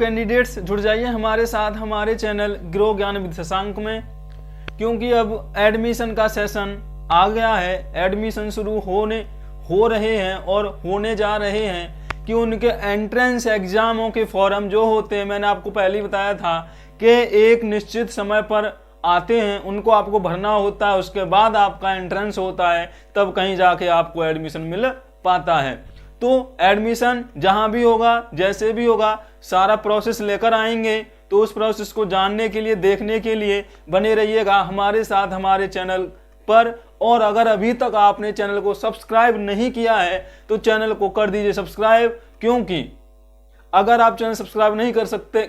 Candidates जुड़ जाइए हमारे साथ हमारे चैनल ग्रो ज्ञान विद शशांक में, क्योंकि अब एडमिशन का सेशन आ गया है। एडमिशन शुरू हो रहे हैं और होने जा रहे हैं कि उनके एंट्रेंस एग्जामों के फॉर्म जो होते हैं, मैंने आपको पहले ही बताया था कि एक निश्चित समय पर आते हैं, उनको आपको भरना होता है, उसके बाद आपका एंट्रेंस होता है, तब कहीं जाके आपको एडमिशन मिल पाता है। तो एडमिशन जहां भी होगा, जैसे भी होगा, सारा प्रोसेस लेकर आएंगे। तो उस प्रोसेस को जानने के लिए, देखने के लिए बने रहिएगा हमारे साथ हमारे चैनल पर। और अगर अभी तक आपने चैनल को सब्सक्राइब नहीं किया है तो चैनल को कर दीजिए सब्सक्राइब, क्योंकि अगर आप चैनल सब्सक्राइब नहीं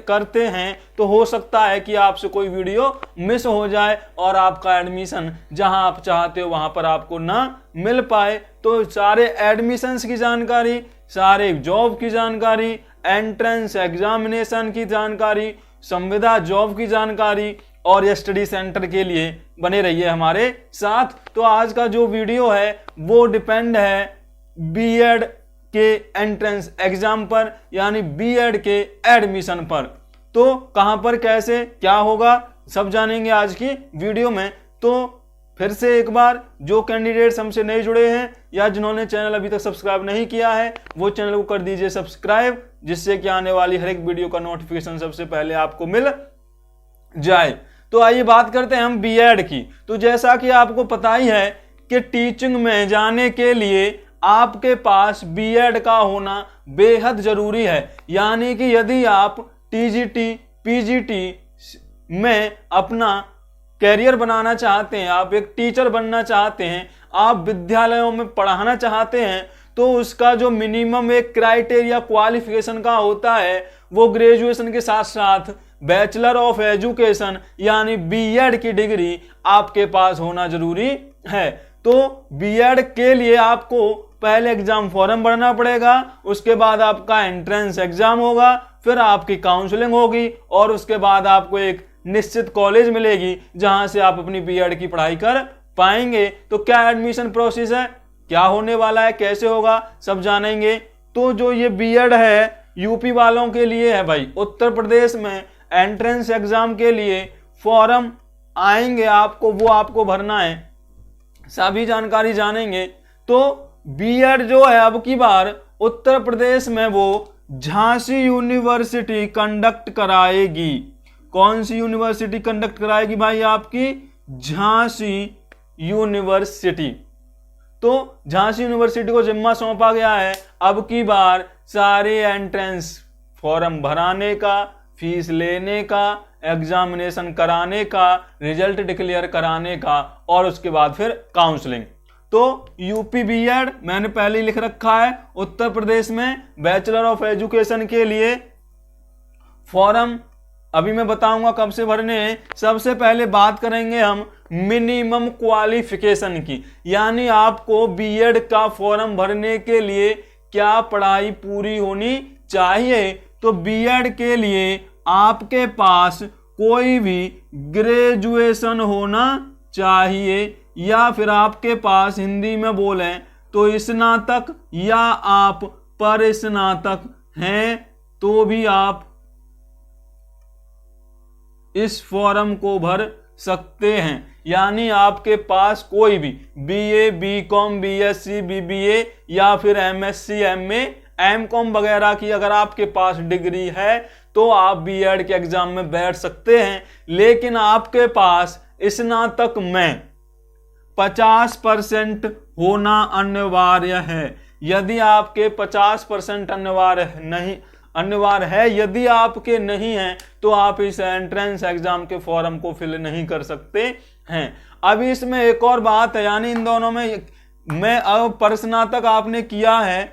करते हैं तो हो सकता है कि आपसे कोई वीडियो मिस हो जाए और आपका एडमिशन जहां आप चाहते हो वहां पर आपको ना मिल पाए। तो सारे एडमिशन्स की जानकारी, सारे जॉब की जानकारी, एंट्रेंस एग्जामिनेशन की जानकारी, संविदा जॉब की जानकारी और स्टडी सेंटर के लिए बने रहिए हमारे साथ। तो आज का जो वीडियो है वो डिपेंड है बीएड के एंट्रेंस एग्जाम पर, यानी बीएड के एडमिशन पर। तो कहां पर, कैसे, क्या होगा, सब जानेंगे आज की वीडियो में। तो फिर से एक बार, जो कैंडिडेट्स हमसे नए जुड़े हैं या जिन्होंने चैनल अभी तक सब्सक्राइब नहीं किया है वो चैनल को कर दीजिए सब्सक्राइब, जिससे कि आने वाली हर एक वीडियो का नोटिफिकेशन सबसे पहले आपको मिल जाए। तो आइए बात करते हैं हम बीएड की। तो जैसा कि आपको पता ही है कि टीचिंग में जाने के लिए आपके पास बीएड का होना बेहद जरूरी है। यानी कि यदि आप टीजीटी, पीजीटी में अपना कैरियर बनाना चाहते हैं, आप एक टीचर बनना चाहते हैं, आप विद्यालयों में पढ़ाना चाहते हैं, तो उसका जो मिनिमम एक क्राइटेरिया क्वालिफिकेशन का होता है वो ग्रेजुएशन के साथ साथ बैचलर ऑफ एजुकेशन यानी बीएड की डिग्री आपके पास होना जरूरी है। तो बीएड के लिए आपको पहले एग्जाम फॉर्म भरना पड़ेगा, उसके बाद आपका एंट्रेंस एग्जाम होगा, फिर आपकी काउंसलिंग होगी और उसके बाद आपको एक निश्चित कॉलेज मिलेगी जहां से आप अपनी बीएड की पढ़ाई कर पाएंगे। तो क्या एडमिशन प्रोसेस है, क्या होने वाला है, कैसे होगा, सब जानेंगे। तो जो ये बीएड है यूपी वालों के लिए है भाई। उत्तर प्रदेश में एंट्रेंस एग्जाम के लिए फॉर्म आएंगे आपको, वो आपको भरना है, सभी जानकारी जानेंगे। तो बीएड जो है अब की बार उत्तर प्रदेश में वो झांसी यूनिवर्सिटी कंडक्ट कराएगी। कौन सी यूनिवर्सिटी कंडक्ट कराएगी भाई? आपकी झांसी यूनिवर्सिटी। तो झांसी यूनिवर्सिटी को जिम्मा सौंपा गया है अब की बार सारे एंट्रेंस फॉर्म भराने का, फीस लेने का, एग्जामिनेशन कराने का, रिजल्ट डिक्लेयर कराने का और उसके बाद फिर काउंसलिंग। तो यूपी बीएड मैंने पहले ही लिख रखा है। उत्तर प्रदेश में बैचलर ऑफ एजुकेशन के लिए फॉर्म अभी मैं बताऊंगा कब से भरने हैं। सबसे पहले बात करेंगे हम मिनिमम क्वालिफिकेशन की, यानी आपको बीएड का फॉर्म भरने के लिए क्या पढ़ाई पूरी होनी चाहिए। तो बीएड के लिए आपके पास कोई भी ग्रेजुएशन होना चाहिए, या फिर आपके पास हिंदी में बोलें तो स्नातक या आप पर स्नातक हैं तो भी आप इस फॉर्म को भर सकते हैं। यानी आपके पास कोई भी बीए, बीकॉम, बीएससी, बीबीए या फिर एमएससी, एमए, एमकॉम वगैरह की अगर आपके पास डिग्री है तो आप बीएड के एग्जाम में बैठ सकते हैं। लेकिन आपके पास स्नातक में 50% होना अनिवार्य है। यदि आपके 50% अनिवार्य है, यदि आपके नहीं है तो आप इस एंट्रेंस एग्जाम के फॉर्म को फिल नहीं कर सकते हैं। अब इसमें एक और बात है, यानी इन दोनों में अब पर स्नातक आपने किया है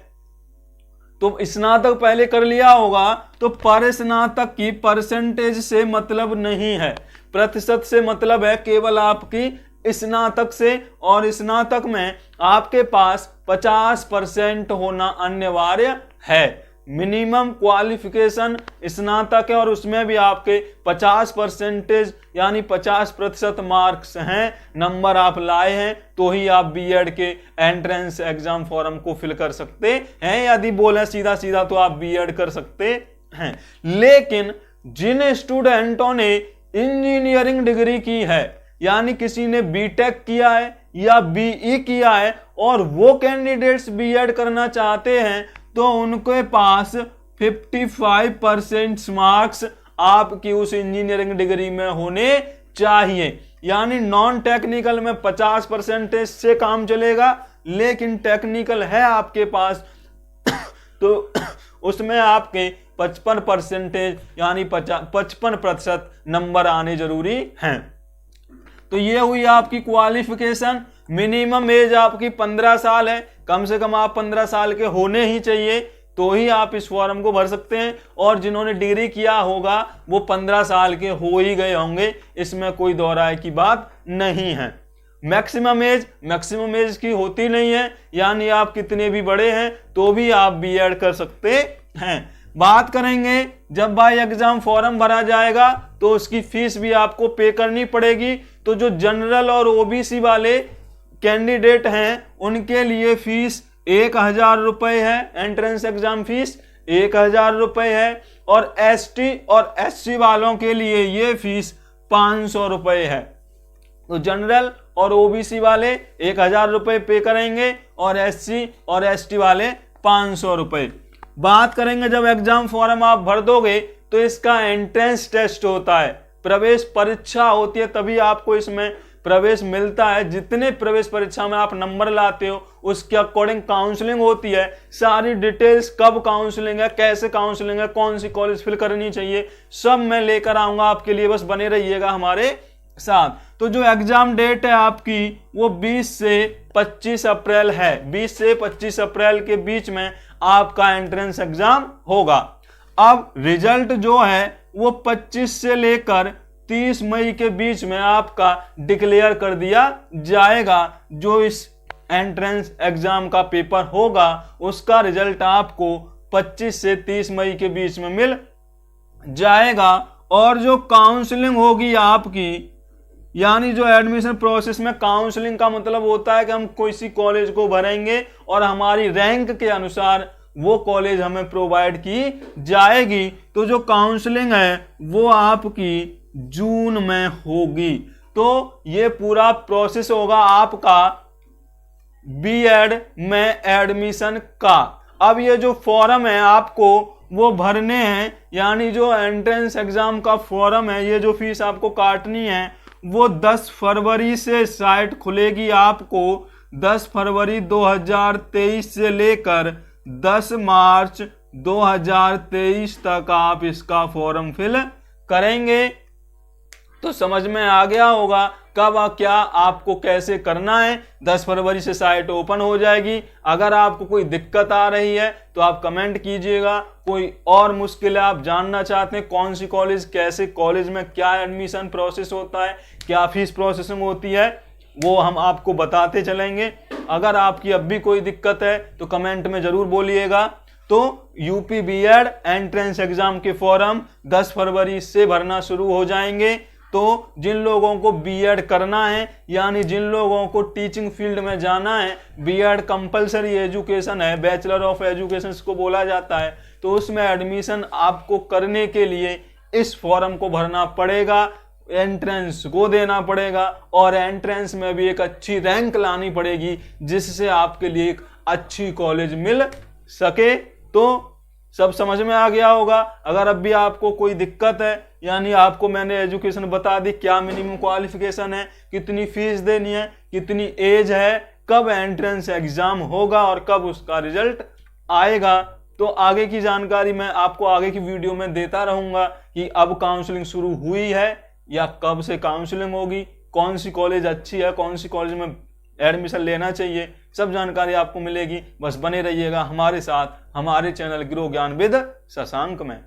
तो स्नातक पहले कर लिया होगा, तो पर स्नातक की परसेंटेज से मतलब नहीं है, प्रतिशत से मतलब है केवल आपकी स्नातक से। और स्नातक में आपके पास 50% होना अनिवार्य है। मिनिमम क्वालिफिकेशन स्नातक है और उसमें भी आपके 50% यानी 50% मार्क्स हैं, नंबर आप लाए हैं तो ही आप बीएड के एंट्रेंस एग्जाम फॉर्म को फिल कर सकते हैं। यदि बोले सीधा सीधा तो आप बीएड कर सकते हैं। लेकिन जिन स्टूडेंटों ने इंजीनियरिंग डिग्री की है, यानी किसी ने बीटेक किया है या बीई किया है और वो कैंडिडेट्स बीएड करना चाहते हैं, तो उनके पास 55% मार्क्स आपकी उस इंजीनियरिंग डिग्री में होने चाहिए। यानी नॉन टेक्निकल में 50% से काम चलेगा, लेकिन टेक्निकल है आपके पास तो उसमें आपके 55% यानी 55% नंबर आने जरूरी हैं। तो ये हुई आपकी क्वालिफिकेशन। मिनिमम एज आपकी 15 साल है, कम से कम आप 15 साल के होने ही चाहिए, तो ही आप इस फॉर्म को भर सकते हैं। और जिन्होंने डिग्री किया होगा वो 15 साल के हो ही गए होंगे, इसमें कोई दो राय की बात नहीं है। मैक्सिमम एज की होती नहीं है, यानी आप कितने भी बड़े हैं तो भी आप बीएड कर सकते हैं। बात करेंगे जब बाय एग्जाम फॉर्म भरा जाएगा तो उसकी फीस भी आपको पे करनी पड़ेगी। तो जो जनरल और ओबीसी वाले कैंडिडेट हैं उनके लिए फीस 1000 रुपए है, एंट्रेंस एग्जाम फीस 1000 रुपए है। और एसटी और एससी वालों के लिए ये फीस 500 रुपए है। तो जनरल और ओबीसी वाले 1000 रुपए पे करेंगे और एससी और एसटी वाले 500 रुपए। बात करेंगे जब एग्जाम फॉर्म आप भर दोगे तो इसका एंट्रेंस टेस्ट होता है, प्रवेश परीक्षा होती है, तभी आपको इसमें प्रवेश मिलता है। जितने प्रवेश परीक्षा में आप नंबर लाते हो उसके अकॉर्डिंग काउंसलिंग होती है। सारी डिटेल्स, कब काउंसलिंग है, कैसे काउंसलिंग है, कौन सी कॉलेज फिल करनी चाहिए, सब मैं लेकर आऊंगा आपके लिए, बस बने रहिएगा हमारे साथ। तो जो एग्जाम डेट है आपकी वो 20 से 25 अप्रैल है। 20 से 25 अप्रैल के बीच में आपका एंट्रेंस एग्जाम होगा। अब रिजल्ट जो है वो 25 से लेकर 30 मई के बीच में आपका डिक्लेयर कर दिया जाएगा। जो इस एंट्रेंस एग्जाम का पेपर होगा उसका रिजल्ट आपको 25 से 30 मई के बीच में मिल जाएगा। और जो काउंसलिंग होगी आपकी, यानी जो एडमिशन प्रोसेस में काउंसलिंग का मतलब होता है कि हम किसी कॉलेज को भरेंगे और हमारी रैंक के अनुसार वो कॉलेज हमें प्रोवाइड की जाएगी। तो जो काउंसलिंग है वो आपकी जून में होगी। तो ये पूरा प्रोसेस होगा आपका बीएड में एडमिशन का। अब ये जो फॉर्म है आपको वो भरने हैं, यानी जो एंट्रेंस एग्जाम का फॉर्म है, ये जो फीस आपको काटनी है वो 10 फरवरी से साइट खुलेगी आपको। 10 फरवरी 2023 से लेकर 10 मार्च 2023 तक आप इसका फॉर्म फिल करेंगे। तो समझ में आ गया होगा कब क्या आपको कैसे करना है। 10 फरवरी से साइट ओपन हो जाएगी। अगर आपको कोई दिक्कत आ रही है तो आप कमेंट कीजिएगा। कोई और मुश्किल आप जानना चाहते हैं, कौन सी कॉलेज, कैसे कॉलेज में क्या एडमिशन प्रोसेस होता है, क्या फीस प्रोसेसिंग होती है, वो हम आपको बताते चलेंगे। अगर आपकी अब भी कोई दिक्कत है तो कमेंट में जरूर बोलिएगा। तो यूपी बीएड एंट्रेंस एग्जाम के फॉर्म 10 फरवरी से भरना शुरू हो जाएंगे। तो जिन लोगों को बीएड करना है, यानी जिन लोगों को टीचिंग फील्ड में जाना है, बीएड कंपलसरी एजुकेशन है, बैचलर ऑफ एजुकेशन को बोला जाता है, तो उसमें एडमिशन आपको करने के लिए इस फॉर्म को भरना पड़ेगा, एंट्रेंस को देना पड़ेगा और एंट्रेंस में भी एक अच्छी रैंक लानी पड़ेगी जिससे आपके लिए एक अच्छी कॉलेज मिल सके। तो सब समझ में आ गया होगा। अगर अब भी आपको कोई दिक्कत है, यानी आपको मैंने एजुकेशन बता दी, क्या मिनिमम क्वालिफिकेशन है, कितनी फीस देनी है, कितनी एज है, कब एंट्रेंस एग्जाम होगा और कब उसका रिजल्ट आएगा, तो आगे की जानकारी मैं आपको आगे की वीडियो में देता रहूंगा कि अब काउंसलिंग शुरू हुई है या कब से काउंसलिंग होगी, कौन सी कॉलेज अच्छी है, कौन सी कॉलेज में एडमिशन लेना चाहिए, सब जानकारी आपको मिलेगी। बस बने रहिएगा हमारे साथ, हमारे चैनल ग्रो ज्ञान विद शशांक में।